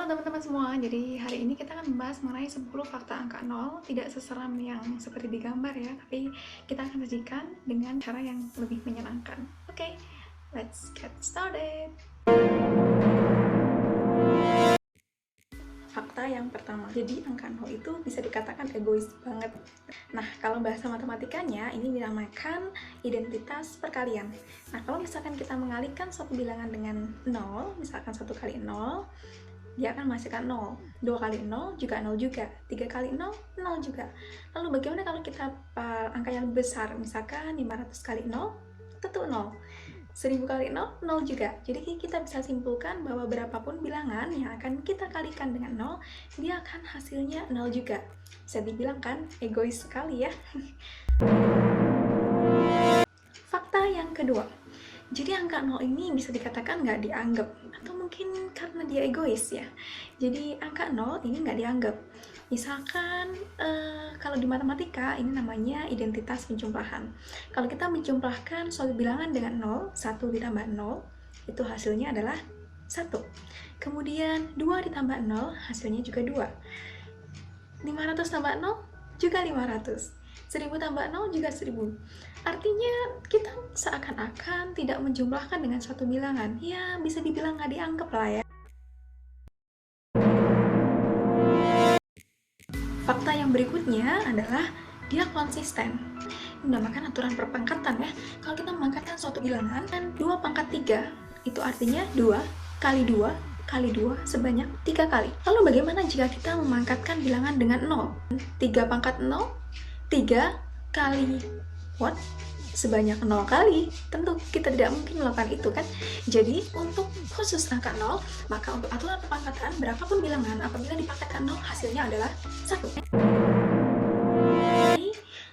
Halo teman-teman semua, jadi hari ini kita akan membahas mengenai 10 fakta angka 0. Tidak seseram yang seperti di gambar ya, tapi kita akan sajikan dengan cara yang lebih menyenangkan. Oke, let's get started. Fakta yang pertama, jadi angka 0 itu bisa dikatakan egois banget. Nah, kalau bahasa matematikanya ini dinamakan identitas perkalian. Nah, kalau misalkan kita mengalihkan suatu bilangan dengan 0, misalkan 1 kali 0, dia akan menghasilkan 0. 2 kali 0 juga 0 juga. 3 kali 0, 0 juga. Lalu bagaimana kalau kita angka yang besar? Misalkan 500 kali 0, tentu 0. 1000 kali 0, 0 juga. Jadi kita bisa simpulkan bahwa berapapun bilangan yang akan kita kalikan dengan 0, dia akan hasilnya 0 juga. Bisa dibilang kan egois sekali ya. Fakta yang kedua, jadi angka 0 ini bisa dikatakan nggak dianggap, atau mungkin karena dia egois ya. Jadi angka 0 ini nggak dianggap. Misalkan kalau di matematika ini namanya identitas penjumlahan. Kalau kita menjumlahkan suatu bilangan dengan 0, 1 ditambah 0, itu hasilnya adalah 1. Kemudian 2 ditambah 0, hasilnya juga 2. 500 tambah 0 juga 500. 1000 tambah 0 juga 1000. Artinya kita seakan-akan tidak menjumlahkan dengan suatu bilangan. Ya, bisa dibilang nggak dianggap lah ya. Fakta yang berikutnya adalah dia konsisten. Dinamakan aturan perpangkatan ya. Kalau kita mengangkatkan suatu bilangan dan 2 pangkat 3, itu artinya 2 kali 2 kali 2 sebanyak 3 kali. Lalu bagaimana jika kita memangkatkan bilangan dengan 0? 3 pangkat 0, 3 kali what? Sebanyak 0 kali. Tentu kita tidak mungkin melakukan itu kan. Jadi untuk khusus angka 0, maka untuk aturan perpangkatan berapapun bilangan apabila dipangkatkan 0 hasilnya adalah 1.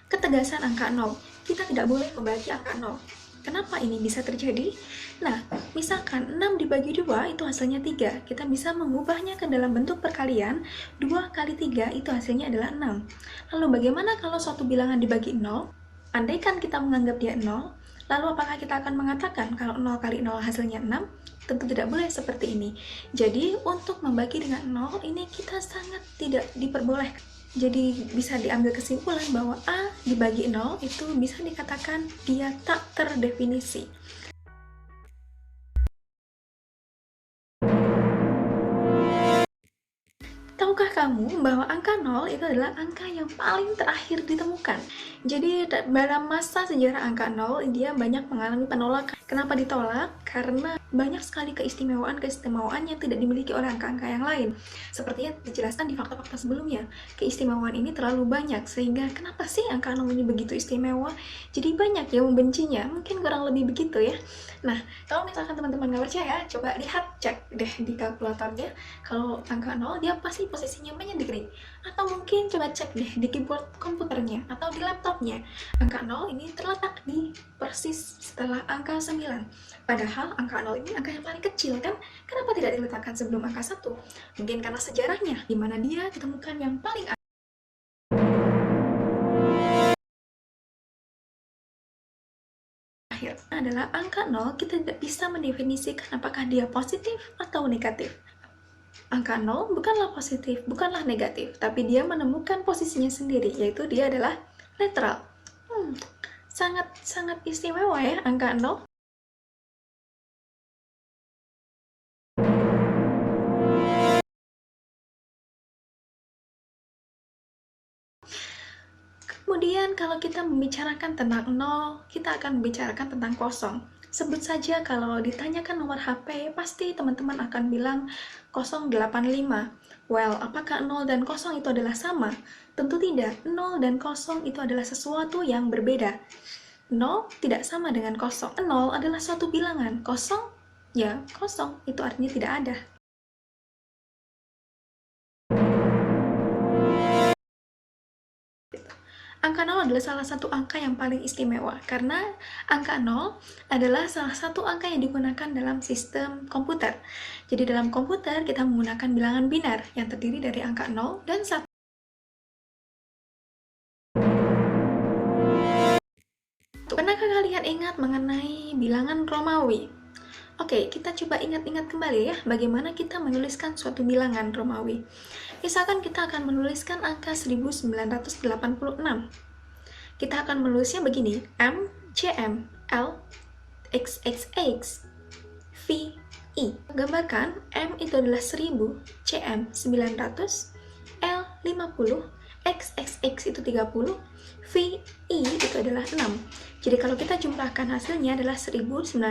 Ketegasan angka 0. Kita tidak boleh membagi angka 0. Kenapa ini bisa terjadi? Nah, misalkan 6 dibagi 2 itu hasilnya 3. Kita bisa mengubahnya ke dalam bentuk perkalian. 2 kali 3 itu hasilnya adalah 6. Lalu bagaimana kalau suatu bilangan dibagi 0? Andaikan kita menganggap dia 0, lalu apakah kita akan mengatakan kalau 0 kali 0 hasilnya 6? Tentu tidak boleh seperti ini. Jadi untuk membagi dengan 0 ini kita sangat tidak diperbolehkan. Jadi bisa diambil kesimpulan bahwa A dibagi 0 itu bisa dikatakan dia tak terdefinisi. Tahukah kamu bahwa angka 0 itu adalah angka yang paling terakhir ditemukan? Jadi dalam masa sejarah angka 0, dia banyak mengalami penolakan. Kenapa ditolak? Karena banyak sekali keistimewaan yang tidak dimiliki oleh angka-angka yang lain. Seperti yang dijelaskan di fakta-fakta sebelumnya, keistimewaan ini terlalu banyak, sehingga kenapa sih angka 0 ini begitu istimewa? Jadi banyak yang membencinya, mungkin kurang lebih begitu ya. Nah, kalau misalkan teman-teman nggak percaya, coba lihat, cek deh di kalkulatornya. Kalau angka 0, dia pasti posisinya menyendiri. Atau mungkin coba cek deh di keyboard komputernya atau di laptopnya. Angka 0 ini terletak di persis setelah angka 9. Padahal angka 0 ini angka yang paling kecil kan? Kenapa tidak diletakkan sebelum angka 1? Mungkin karena sejarahnya, di mana dia ditemukan yang paling akhir adalah angka 0, kita tidak bisa mendefinisikan apakah dia positif atau negatif. Angka 0 bukanlah positif, bukanlah negatif, tapi dia menemukan posisinya sendiri, yaitu dia adalah netral. Sangat istimewa ya angka 0. Kemudian kalau kita membicarakan tentang 0, kita akan membicarakan tentang kosong. Sebut saja kalau ditanyakan nomor HP, pasti teman-teman akan bilang 085. Well, apakah 0 dan 0 itu adalah sama? Tentu tidak. 0 dan 0 itu adalah sesuatu yang berbeda. 0 tidak sama dengan 0. 0 adalah suatu bilangan. 0, ya 0. Itu artinya tidak ada. Angka 0 adalah salah satu angka yang paling istimewa, karena angka 0 adalah salah satu angka yang digunakan dalam sistem komputer. Jadi dalam komputer kita menggunakan bilangan biner yang terdiri dari angka 0 dan 1. Pernahkah kalian ingat mengenai bilangan Romawi? Oke, kita coba ingat-ingat kembali ya, bagaimana kita menuliskan suatu bilangan Romawi. Misalkan kita akan menuliskan angka 1986. Kita akan menulisnya begini, M, CM, L, XXX, V, I. Gambarkan, M itu adalah 1000, CM 900, L 50, XXX itu 30, V, I itu adalah 6. Jadi kalau kita jumlahkan hasilnya adalah 1986.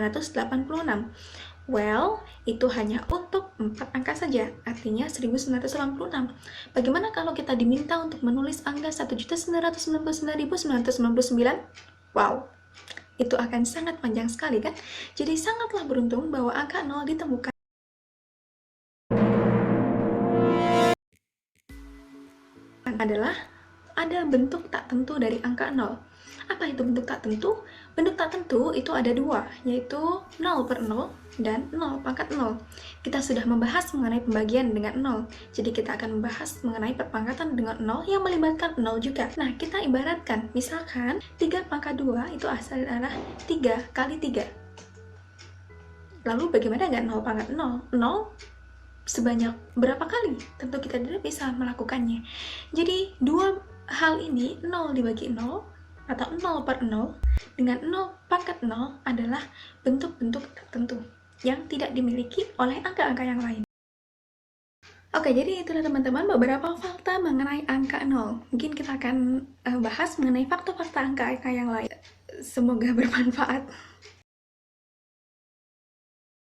Well, itu hanya untuk 4 angka saja, artinya 1986. Bagaimana kalau kita diminta untuk menulis angka 1.999.999? Wow, itu akan sangat panjang sekali kan? Jadi sangatlah beruntung bahwa angka 0 ditemukan. Adalah ada bentuk tak tentu dari angka 0. Apa itu bentuk tak tentu? Bentuk tak tentu itu ada dua, yaitu 0 per 0 dan 0 pangkat 0. Kita sudah membahas mengenai pembagian dengan 0, jadi kita akan membahas mengenai perpangkatan dengan 0 yang melibatkan 0 juga. Nah, kita ibaratkan, misalkan 3 pangkat 2 itu asal adalah 3 kali 3. Lalu bagaimana dengan 0 pangkat 0? 0 sebanyak berapa kali? Tentu kita tidak bisa melakukannya. Jadi dua hal ini, 0 dibagi 0 atau 0 per 0 dengan 0 pangkat 0 adalah bentuk-bentuk tertentu yang tidak dimiliki oleh angka-angka yang lain. Oke, jadi itulah teman-teman beberapa fakta mengenai angka 0. Mungkin kita akan bahas mengenai fakta-fakta angka-angka yang lain. Semoga bermanfaat.